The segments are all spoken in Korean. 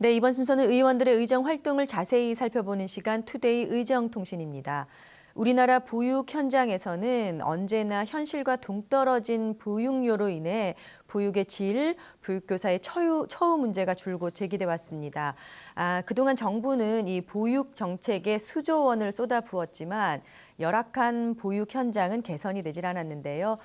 네, 이번 순서는 의원들의 의정 활동을 자세히 살펴보는 시간 투데이 의정통신입니다. 우리나라 보육 현장에서는 언제나 현실과 동떨어진 보육료로 인해 보육의 질, 보육교사의 처우 문제가 줄곧 제기돼 왔습니다. 그동안 정부는 이 보육 정책에 수조 원을 쏟아부었지만 열악한 보육 현장은 개선이 되질 않았는데요.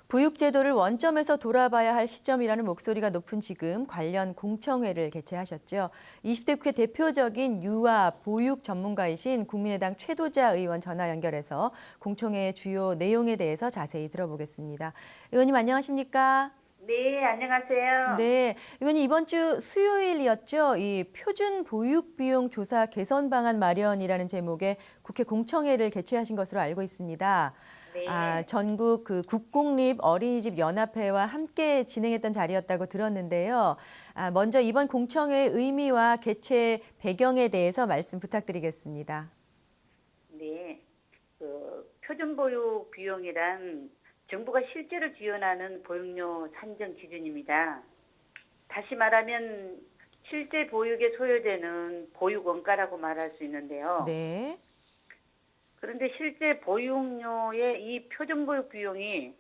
보육제도를 원점에서 돌아봐야 할 시점이라는 목소리가 높은 지금 관련 공청회를 개최하셨죠. 20대 국회 대표적인 유아 보육 전문가이신 국민의당 최도자 의원 전화 연결해서 공청회의 주요 내용에 대해서 자세히 들어보겠습니다. 의원님 안녕하십니까? 네, 안녕하세요. 네, 의원님 이번 주 수요일이었죠. 이 표준 보육 비용 조사 개선 방안 마련이라는 제목의 국회 공청회를 개최하신 것으로 알고 있습니다. 네, 전국 그 국공립 어린이집 연합회와 함께 진행했던 자리였다고 들었는데요. 먼저 이번 공청회의 의미와 개최 배경에 대해서 말씀 부탁드리겠습니다. 네. 표준보육 비용이란 정부가 실제로 지원하는 보육료 산정 기준입니다. 다시 말하면 실제 보육에 소요되는 보육 원가라고 말할 수 있는데요. 네, 그런데 실제 보육료의 이 표준보육 비용이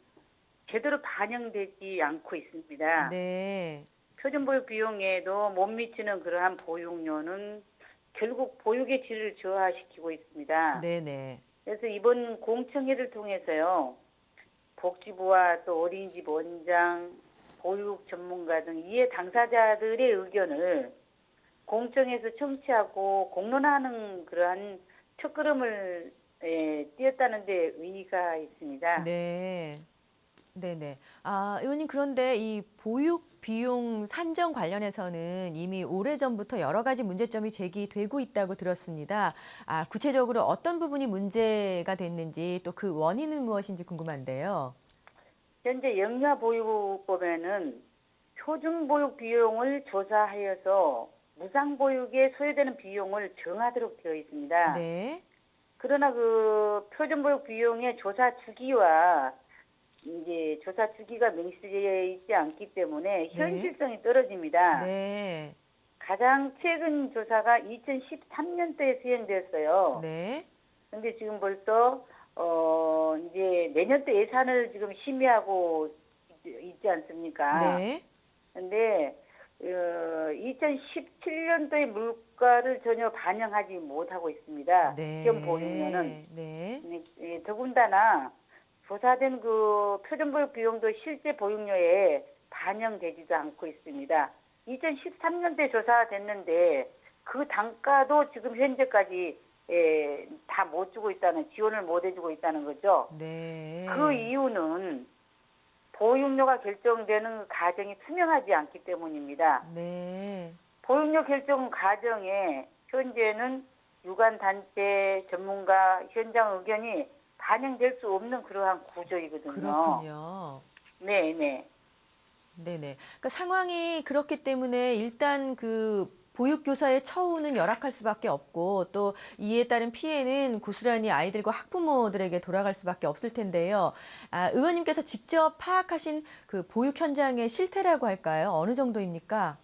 제대로 반영되지 않고 있습니다. 네, 표준보육 비용에도 못 미치는 그러한 보육료는 결국 보육의 질을 저하시키고 있습니다. 네, 네, 그래서 이번 공청회를 통해서요, 복지부와 또 어린이집 원장, 보육 전문가 등 이해 당사자들의 의견을 공청회에서 청취하고 공론하는 그러한 첫걸음을 띄었다는 데 의의가 있습니다. 네. 네네. 의원님 그런데 이 보육 비용 산정 관련해서는 이미 오래전부터 여러 가지 문제점이 제기되고 있다고 들었습니다. 구체적으로 어떤 부분이 문제가 됐는지 또 그 원인은 무엇인지 궁금한데요. 현재 영유아보육법에는 표준보육 비용을 조사하여서 무상보육에 소요되는 비용을 정하도록 되어 있습니다. 네. 그러나 그 표준보육 비용의 조사 주기와 이제 조사 주기가 명시되어 있지 않기 때문에 네. 현실성이 떨어집니다. 네. 가장 최근 조사가 2013년도에 수행됐어요. 네. 근데 지금 벌써 이제 내년도 예산을 지금 심의하고 있지 않습니까? 네. 근데 2017년도의 물가를 전혀 반영하지 못하고 있습니다. 시험 보육료는. 네. 네. 더군다나 조사된 그 표준보육 비용도 실제 보육료에 반영되지도 않고 있습니다. 2013년도에 조사됐는데 그 단가도 지금 현재까지 다 못 주고 있다는, 지원을 못 해주고 있다는 거죠. 네. 그 이유는 보육료가 결정되는 과정이 투명하지 않기 때문입니다. 네. 보육료 결정 과정에 현재는 유관단체, 전문가, 현장 의견이 반영될 수 없는 그러한 구조이거든요. 그렇군요. 네. 네네. 그러니까 상황이 그렇기 때문에 일단 그 보육교사의 처우는 열악할 수밖에 없고 또 이에 따른 피해는 고스란히 아이들과 학부모들에게 돌아갈 수밖에 없을 텐데요. 의원님께서 직접 파악하신 그 보육 현장의 실태라고 할까요? 어느 정도입니까?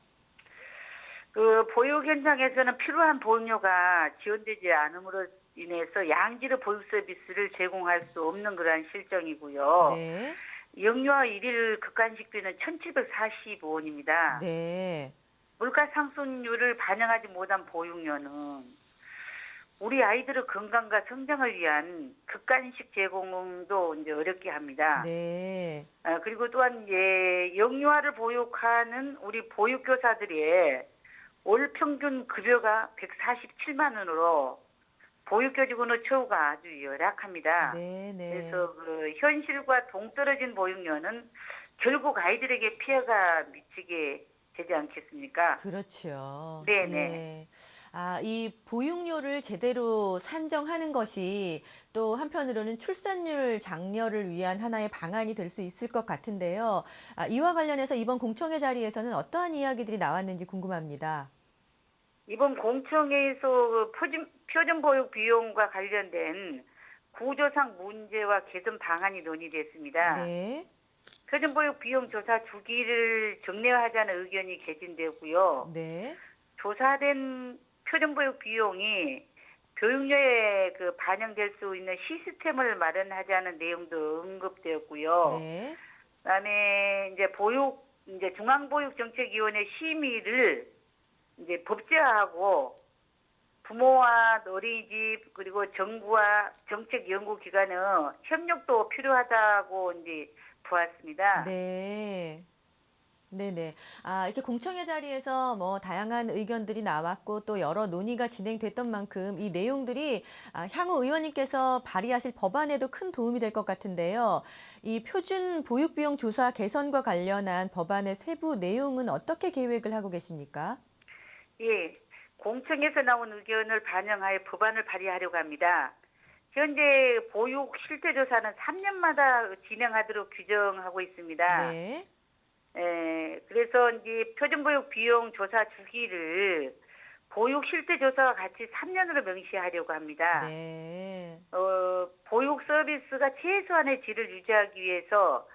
그 보육 현장에서는 필요한 보육료가 지원되지 않음으로 인해서 양질의 보육 서비스를 제공할 수 없는 그러한 실정이고요. 네. 영유아 일일 극간식비는 1,745원입니다. 네. 물가 상승률을 반영하지 못한 보육료는 우리 아이들의 건강과 성장을 위한 극간식 제공도 이제 어렵게 합니다. 네. 그리고 또한 영유아를 보육하는 우리 보육교사들의 월 평균 급여가 147만 원으로 보육교직원의 처우가 아주 열악합니다. 네네. 그래서 그 현실과 동떨어진 보육료는 결국 아이들에게 피해가 미치게 되지 않겠습니까? 그렇죠. 네네. 예. 이 보육료를 제대로 산정하는 것이 또 한편으로는 출산율 장려를 위한 하나의 방안이 될 수 있을 것 같은데요. 이와 관련해서 이번 공청회 자리에서는 어떠한 이야기들이 나왔는지 궁금합니다. 이번 공청회에서 그 표준보육 비용과 관련된 구조상 문제와 개선 방안이 논의됐습니다. 네. 표준보육 비용 조사 주기를 정례화하자는 의견이 개진되고요. 네. 조사된 표준보육 비용이 교육료에 반영될 수 있는 시스템을 마련하자는 내용도 언급되었고요. 네. 그다음에 이제 중앙보육정책위원회 심의를 이제 법제화하고 부모와 어린이집 그리고 정부와 정책연구기관의 협력도 필요하다고 이제 보았습니다. 네. 네네. 이렇게 공청회 자리에서 뭐 다양한 의견들이 나왔고 또 여러 논의가 진행됐던 만큼 이 내용들이 향후 의원님께서 발의하실 법안에도 큰 도움이 될 것 같은데요. 이 표준 보육비용 조사 개선과 관련한 법안의 세부 내용은 어떻게 계획을 하고 계십니까? 예, 공청에서 나온 의견을 반영하여 법안을 발의하려고 합니다. 현재 보육 실태조사는 3년마다 진행하도록 규정하고 있습니다. 네. 그래서 이제 표준보육 비용 조사 주기를 보육 실태조사와 같이 3년으로 명시하려고 합니다. 네. 보육 서비스가 최소한의 질을 유지하기 위해서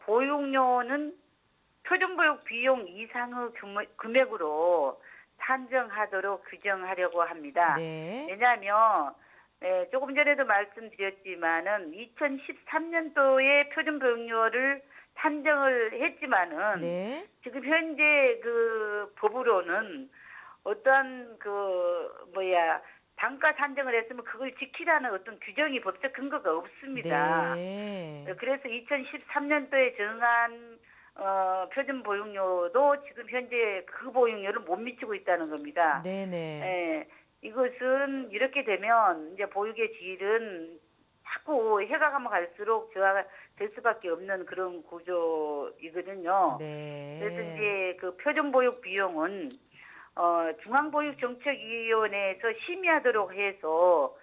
보육료는 표준보육 비용 이상의 금액으로 산정하도록 규정하려고 합니다. 네. 왜냐하면 조금 전에도 말씀드렸지만은 2013년도에 표준보육료를 산정을 했지만은 네. 지금 현재 법으로는 어떠한 단가 산정을 했으면 그걸 지키라는 어떤 규정이 법적 근거가 없습니다. 네. 그래서 2013년도에 정한 표준 보육료도 지금 현재 그 보육료를 못 미치고 있다는 겁니다. 네네. 이것은 이렇게 되면 이제 보육의 질은 자꾸 해가 가면 갈수록 저하가 될 수밖에 없는 그런 구조이거든요. 그래서 네. 이제 그 표준 보육 비용은 중앙보육정책위원회에서 심의하도록 해서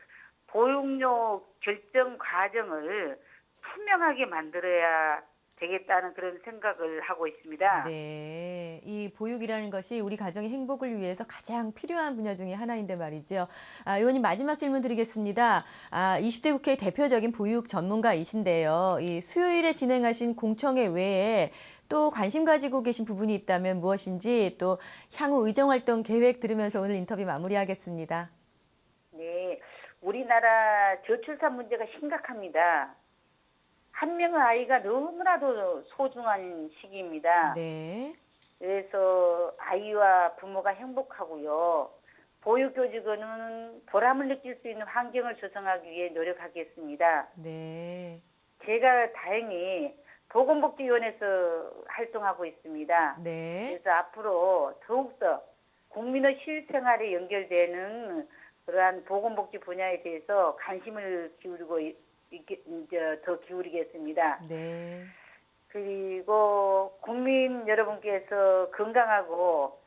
보육료 결정 과정을 투명하게 만들어야 되겠다는 그런 생각을 하고 있습니다. 네. 이 보육이라는 것이 우리 가정의 행복을 위해서 가장 필요한 분야 중에 하나인데 말이죠. 의원님 마지막 질문 드리겠습니다. 20대 국회 대표적인 보육 전문가이신데요. 이 수요일에 진행하신 공청회 외에 또 관심 가지고 계신 부분이 있다면 무엇인지 또 향후 의정활동 계획 들으면서 오늘 인터뷰 마무리하겠습니다. 네, 우리나라 저출산 문제가 심각합니다. 한 명의 아이가 너무나도 소중한 시기입니다. 네. 그래서 아이와 부모가 행복하고요. 보육교직원은 보람을 느낄 수 있는 환경을 조성하기 위해 노력하겠습니다. 네. 제가 다행히 보건복지위원회에서 활동하고 있습니다. 네. 그래서 앞으로 더욱더 국민의 실생활에 연결되는 그러한 보건복지 분야에 대해서 관심을 기울이고 이제 더 기울이겠습니다. 네. 그리고 국민 여러분께서 건강하고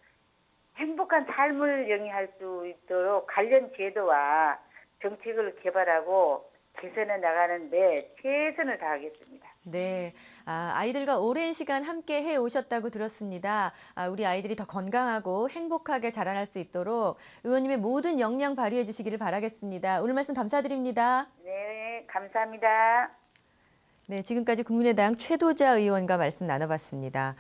행복한 삶을 영위할 수 있도록 관련 제도와 정책을 개발하고 개선해 나가는데 최선을 다하겠습니다. 네. 아이들과 오랜 시간 함께 해 오셨다고 들었습니다. 우리 아이들이 더 건강하고 행복하게 자라날 수 있도록 의원님의 모든 역량 발휘해 주시기를 바라겠습니다. 오늘 말씀 감사드립니다. 네, 감사합니다. 네, 지금까지 국민의당 최도자 의원과 말씀 나눠봤습니다.